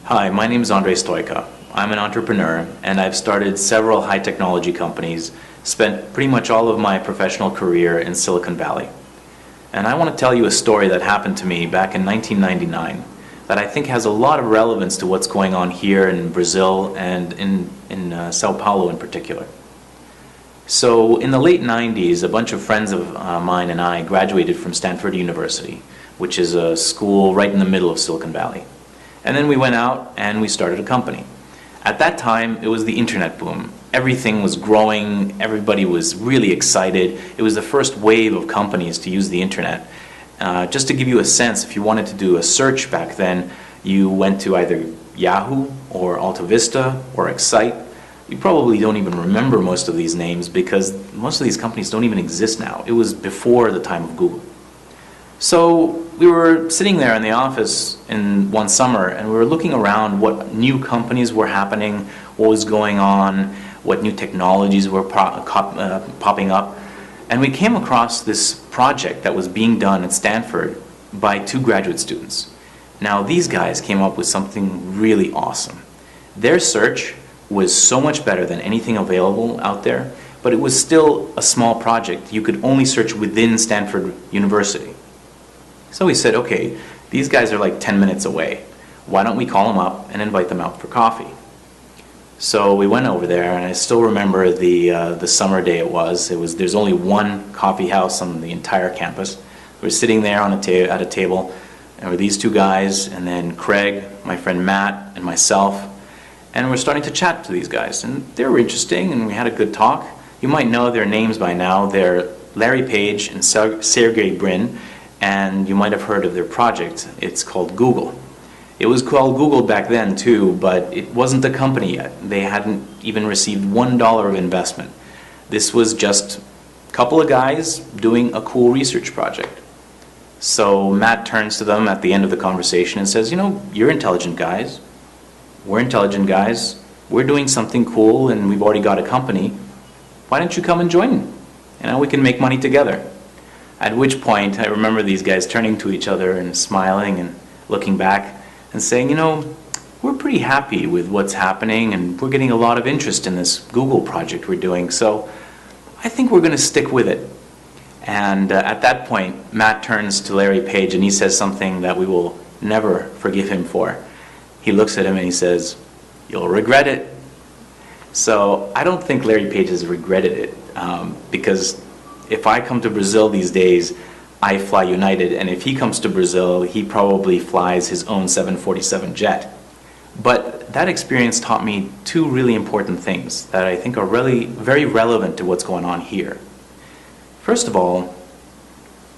Hi, my name is Andrei Stoica. I'm an entrepreneur and I've started several high technology companies, spent pretty much all of my professional career in Silicon Valley. And I want to tell you a story that happened to me back in 1999 that I think has a lot of relevance to what's going on here in Brazil and in Sao Paulo in particular. So in the late 90s, a bunch of friends of mine and I graduated from Stanford University, which is a school right in the middle of Silicon Valley. And then we went out and we started a company. At that time, it was the internet boom. Everything was growing, everybody was really excited. It was the first wave of companies to use the internet. Just to give you a sense, if you wanted to do a search back then, you went to either Yahoo or Alta Vista or Excite. You probably don't even remember most of these names because most of these companies don't even exist now. It was before the time of Google. So we were sitting there in the office in one summer and we were looking around what new companies were happening, what was going on, what new technologies were popping up. And we came across this project that was being done at Stanford by two graduate students. Now these guys came up with something really awesome. Their search was so much better than anything available out there, but it was still a small project. You could only search within Stanford University. So we said, okay, these guys are like 10 minutes away. Why don't we call them up and invite them out for coffee? So we went over there, and I still remember the summer day it was. There's only one coffee house on the entire campus. We were sitting there on at a table, and there were these two guys, and then Craig, my friend Matt, and myself, and we're starting to chat to these guys. And they were interesting, and we had a good talk. You might know their names by now. They're Larry Page and Sergey Brin. And you might have heard of their project. It's called Google. It was called Google back then too, but it wasn't a company yet. They hadn't even received $1 of investment. This was just a couple of guys doing a cool research project. So Matt turns to them at the end of the conversation and says, you know, you're intelligent guys. We're intelligent guys. We're doing something cool and we've already got a company. Why don't you come and join? You know, we can make money together. At which point, I remember these guys turning to each other and smiling and looking back and saying, you know, we're pretty happy with what's happening and we're getting a lot of interest in this Google project we're doing, so I think we're going to stick with it. And at that point, Matt turns to Larry Page and he says something that we will never forgive him for. He looks at him and he says, "You'll regret it." So I don't think Larry Page has regretted it because if I come to Brazil these days, I fly United, and if he comes to Brazil, he probably flies his own 747 jet. But that experience taught me two really important things that I think are really very relevant to what's going on here. First of all,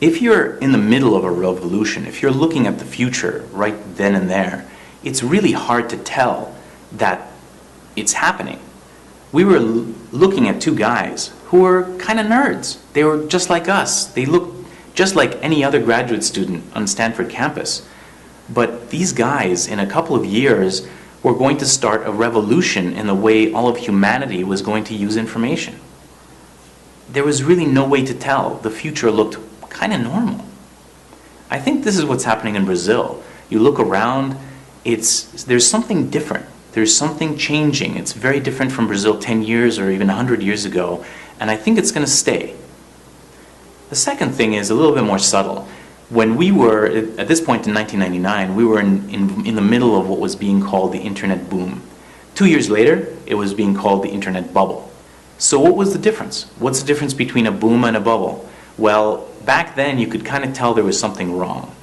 if you're in the middle of a revolution, if you're looking at the future right then and there, it's really hard to tell that it's happening. We were looking at two guys who were kind of nerds. They were just like us. They looked just like any other graduate student on Stanford campus. But these guys, in a couple of years, were going to start a revolution in the way all of humanity was going to use information. There was really no way to tell. The future looked kind of normal. I think this is what's happening in Brazil. You look around, there's something different. There's something changing. It's very different from Brazil 10 years or even 100 years ago, and I think it's going to stay. The second thing is a little bit more subtle. When we were, at this point in 1999, we were in the middle of what was being called the internet boom. 2 years later, it was being called the internet bubble. So what was the difference? What's the difference between a boom and a bubble? Well, back then you could kind of tell there was something wrong.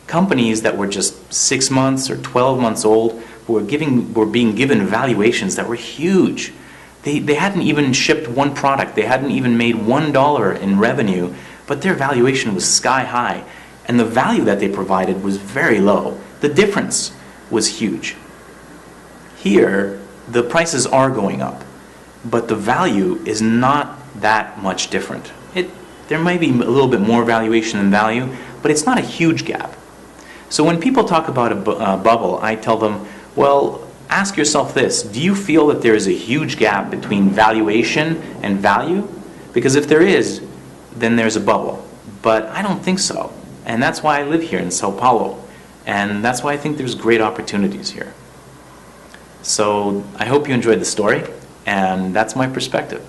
Companies that were just 6 months or 12 months old were being given valuations that were huge. They hadn't even shipped one product. They hadn't even made $1 in revenue, but their valuation was sky high, and the value that they provided was very low. The difference was huge. Here, the prices are going up, but the value is not that much different. There might be a little bit more valuation than value, but it's not a huge gap. So when people talk about a bubble, I tell them, well, ask yourself this: do you feel that there is a huge gap between valuation and value? Because if there is, then there's a bubble. But I don't think so. And that's why I live here in Sao Paulo. And that's why I think there's great opportunities here. So I hope you enjoyed the story, and that's my perspective.